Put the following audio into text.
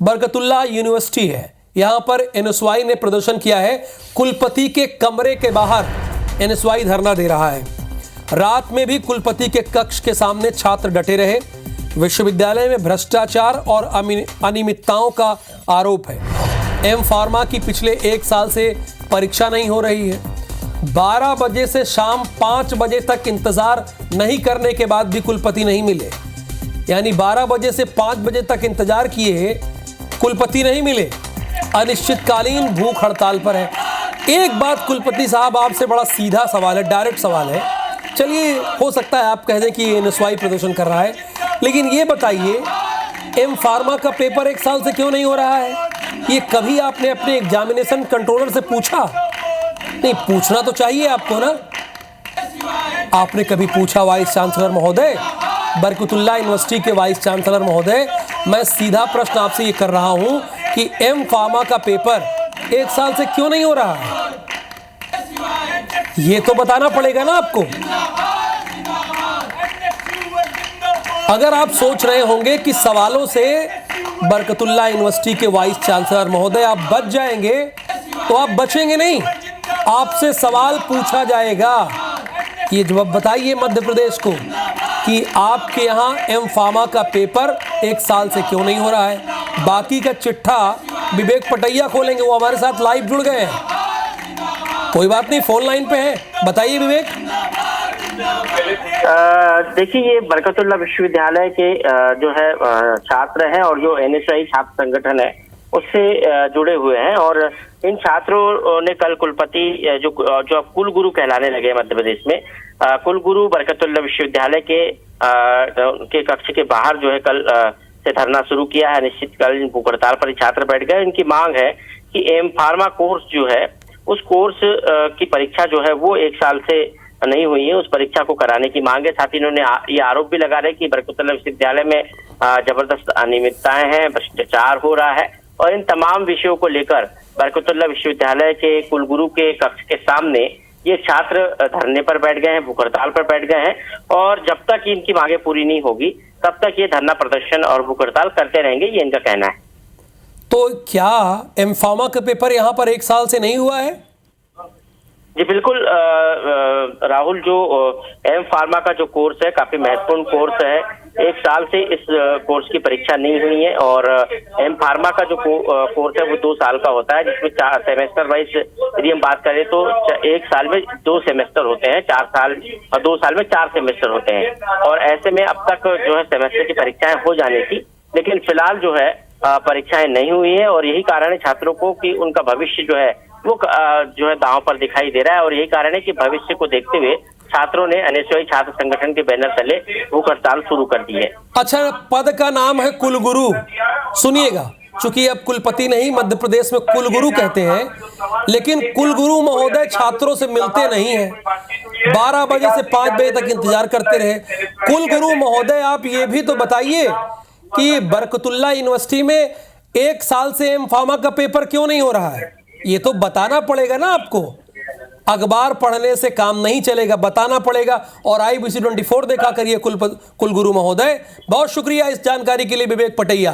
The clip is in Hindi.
बरकतुल्लाह यूनिवर्सिटी है, यहाँ पर एनएसवाई ने प्रदर्शन किया है। कुलपति के कमरे के बाहर एनएसवाई धरना दे रहा है। रात में भी कुलपति के कक्ष के सामने छात्र डटे रहे। विश्वविद्यालय में भ्रष्टाचार और अनियमितताओं का आरोप है। एम फार्मा की पिछले 1 साल से परीक्षा नहीं हो रही है। 12 बजे से शाम 5 बजे तक इंतजार नहीं करने के बाद भी कुलपति नहीं मिले, यानी 12 बजे से 5 बजे तक इंतजार किए, कुलपति नहीं मिले। अनिश्चितकालीन भूख हड़ताल पर है। एक बात कुलपति साहब, आपसे बड़ा सीधा सवाल है, डायरेक्ट सवाल है। चलिए, हो सकता है आप कह दें कि एनएसवाई प्रदर्शन कर रहा है, लेकिन ये बताइए, एम फार्मा का पेपर 1 साल से क्यों नहीं हो रहा है? ये कभी आपने अपने एग्जामिनेशन कंट्रोलर से पूछा? नहीं, पूछना तो चाहिए आपको ना। आपने कभी पूछा वाइस चांसलर महोदय, बरकतुल्लाह यूनिवर्सिटी के वाइस चांसलर महोदय, मैं सीधा प्रश्न आपसे ये कर रहा हूं कि एम फार्मा का पेपर 1 साल से क्यों नहीं हो रहा है? ये तो बताना पड़ेगा ना आपको। अगर आप सोच रहे होंगे कि सवालों से बरकतुल्लाह यूनिवर्सिटी के वाइस चांसलर महोदय आप बच जाएंगे, तो आप बचेंगे नहीं। आपसे सवाल पूछा जाएगा। ये जवाब बताइए मध्य प्रदेश को कि आपके यहाँ एम फार्मा का पेपर 1 साल से क्यों नहीं हो रहा है। बाकी का चिट्ठा विवेक पटैया खोलेंगे, वो हमारे साथ लाइव जुड़ गए हैं। कोई बात नहीं, फोन लाइन पे है, बताइए विवेक। देखिए, ये बरकतुल्लाह विश्वविद्यालय के जो है छात्र हैं और जो एनएसवाई छात्र संगठन है उससे जुड़े हुए हैं। और इन छात्रों ने कल कुलपति जो अब कुलगुरु कहलाने लगे मध्य प्रदेश में, कुलगुरु बरकतुल्लाह विश्वविद्यालय के कक्ष के बाहर जो है कल से धरना शुरू किया है। अनिश्चितकालीन भूख हड़ताल पर छात्र बैठ गए। इनकी मांग है कि एम फार्मा कोर्स जो है, उस कोर्स की परीक्षा जो है वो 1 साल से नहीं हुई है, उस परीक्षा को कराने की मांग है। साथ ही इन्होंने ये आरोप भी लगा रहे कि बरकतुल्लाह विश्वविद्यालय में जबरदस्त अनियमितताएं हैं, भ्रष्टाचार हो रहा है। और इन तमाम विषयों को लेकर बरकतुल्लाह विश्वविद्यालय के कुलगुरु के कक्ष के सामने ये छात्र धरने पर बैठ गए हैं, भूख हड़ताल पर बैठ गए हैं। और जब तक इनकी मांगे पूरी नहीं होगी तब तक ये धरना प्रदर्शन और भूख हड़ताल करते रहेंगे, ये इनका कहना है। तो क्या एम फार्मा का पेपर यहाँ पर 1 साल से नहीं हुआ है? जी बिल्कुल राहुल, जो एम फार्मा का जो कोर्स है काफी महत्वपूर्ण कोर्स है। 1 साल से इस कोर्स की परीक्षा नहीं हुई है। और एम फार्मा का जो कोर्स है वो 2 साल का होता है, जिसमें 4 सेमेस्टर वाइज यदि हम बात करें तो 1 साल में 2 सेमेस्टर होते हैं, 4 साल और 2 साल में 4 सेमेस्टर होते हैं। और ऐसे में अब तक जो है सेमेस्टर की परीक्षाएं हो जानी थी, लेकिन फिलहाल जो है परीक्षाएं नहीं हुई है। और यही कारण है छात्रों को कि उनका भविष्य जो है वो जो है दांव पर दिखाई दे रहा है। और यही कारण है कि भविष्य को देखते हुए छात्रों ने एनएसवाई छात्र संगठन के बैनर तले भूख हड़ताल शुरू कर दी है। अच्छा, पद का नाम है कुलगुरु। सुनिएगा, चूंकि अब कुलपति नहीं, मध्य प्रदेश में कुलगुरु कहते हैं, लेकिन कुलगुरु महोदय छात्रों से मिलते नहीं हैं। 12 बजे से 5 बजे तक इंतजार करते रहे। कुलगुरु महोदय, आप ये भी तो बताइए कि बरकतुल्लाह यूनिवर्सिटी में 1 साल से एम फार्मा का पेपर क्यों नहीं हो रहा है? ये तो बताना पड़ेगा ना आपको। अखबार पढ़ने से काम नहीं चलेगा, बताना पड़ेगा। और IBC 24 देखा करिए कुलगुरु महोदय। बहुत शुक्रिया इस जानकारी के लिए विवेक पटैया।